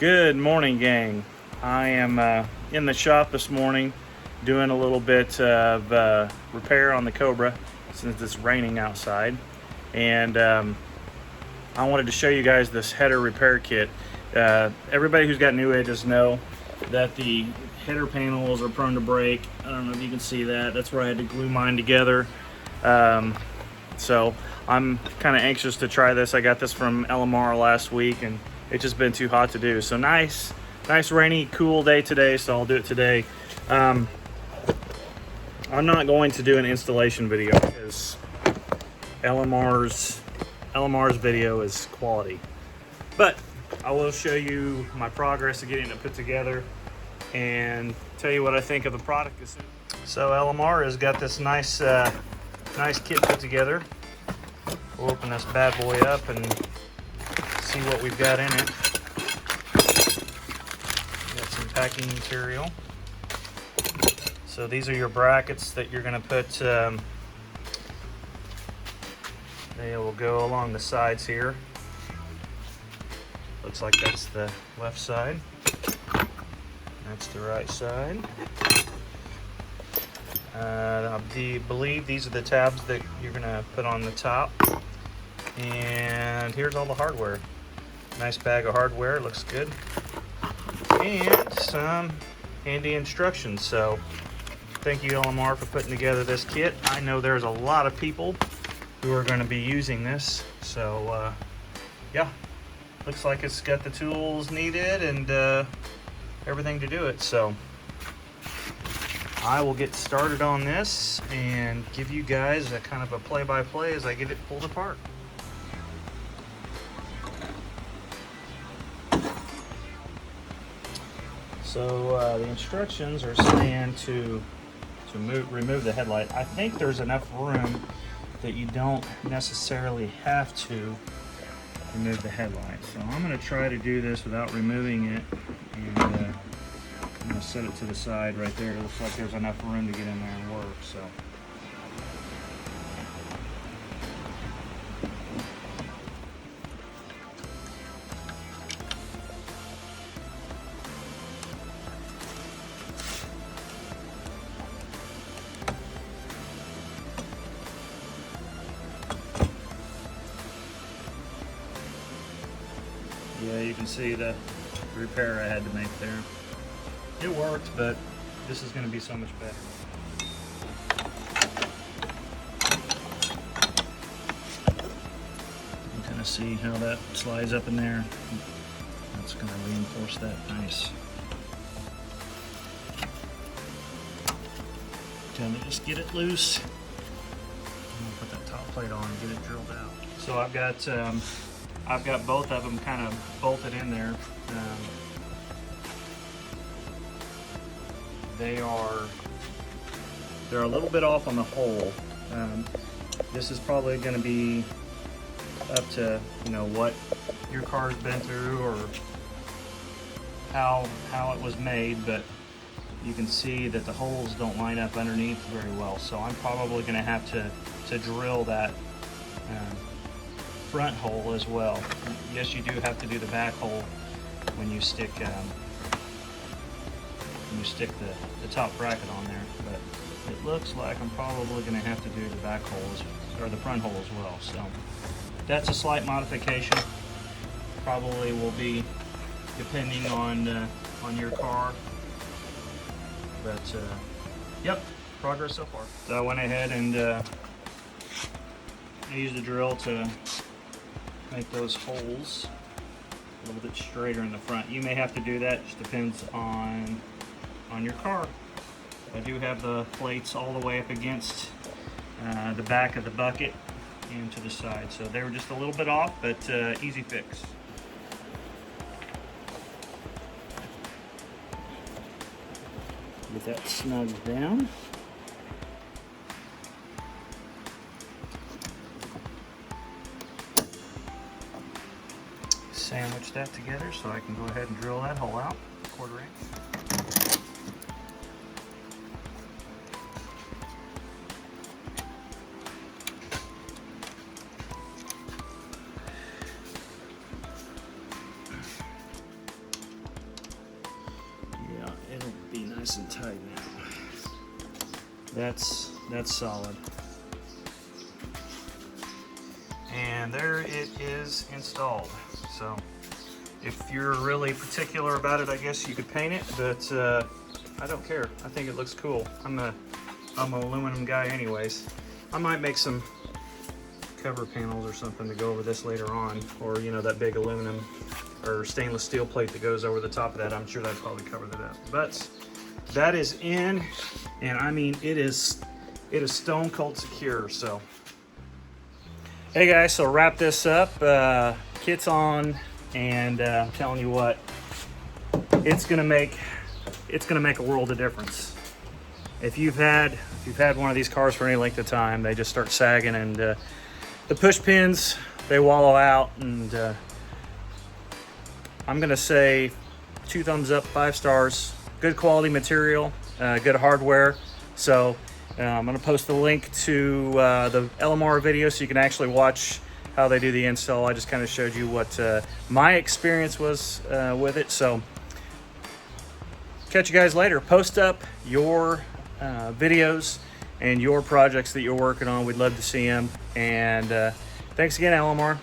Good morning, gang. I am in the shop this morning doing a little bit of repair on the Cobra since it's raining outside. And I wanted to show you guys this header repair kit. Everybody who's got new edges know that the header panels are prone to break. I don't know if you can see that. That's where I had to glue mine together. So I'm kind of anxious to try this. I got this from LMR last week and it's just been too hot to do. So nice rainy, cool day today, so I'll do it today. I'm not going to do an installation video because LMR's video is quality. But I will show you my progress of getting it put together and tell you what I think of the product. So LMR has got this nice kit put together. We'll open this bad boy up and see what we've got in it. Got some packing material. So these are your brackets that you're going to put. They will go along the sides here. Looks like that's the left side. That's the right side. I believe these are the tabs that you're going to put on the top. And here's all the hardware. Nice bag of hardware, looks good. And some handy instructions. So thank you LMR for putting together this kit. I know there's a lot of people who are going to be using this. So yeah, looks like it's got the tools needed and everything to do it. So I will get started on this and give you guys a kind of a play-by-play as I get it pulled apart. So the instructions are saying to remove the headlight. I think there's enough room that you don't necessarily have to remove the headlight. So I'm going to try to do this without removing it, and I'm going to set it to the side right there. It looks like there's enough room to get in there and work. So. Yeah, you can see the repair I had to make there. It worked, but this is going to be so much better. You kind of see how that slides up in there. That's going to reinforce that nice. Kind of just get it loose. I'm going to put that top plate on and get it drilled out. So I've got both of them kind of bolted in there. They're a little bit off on the hole. This is probably going to be up to what your car's been through or how it was made, but you can see that the holes don't line up underneath very well. So I'm probably going to have to drill that front hole as well. Yes, you do have to do the back hole when you stick the top bracket on there, but it looks like I'm probably going to have to do the back holes or the front hole as well. So that's a slight modification. Probably will be depending on your car, but yep, progress so far. So I went ahead and used the drill to make those holes a little bit straighter in the front. You may have to do that, just depends on your car. I do have the plates all the way up against the back of the bucket and to the side, so they were just a little bit off, but easy fix. Get that snugged down. Sandwich that together so I can go ahead and drill that hole out, 1/4 inch. Nice and tight now. That's solid. And there it is installed. So if you're really particular about it, I guess you could paint it, but I don't care. I think it looks cool. I'm an aluminum guy anyways. I might make some cover panels or something to go over this later on, or you know, that big aluminum or stainless steel plate that goes over the top of that. I'm sure that'd probably cover that up. But that is in, and I mean, it is stone cold secure. So hey guys, so wrap this up. Kit's on, and I'm telling you what, it's gonna make a world of difference. If you've had one of these cars for any length of time, they just start sagging, and the push pins, they wallow out, and I'm gonna say 2 thumbs up, 5 stars. Good quality material, good hardware. So I'm gonna post the link to the LMR video so you can actually watch how they do the install. I just kind of showed you what my experience was with it. So catch you guys later. Post up your videos and your projects that you're working on. We'd love to see them. And thanks again, LMR.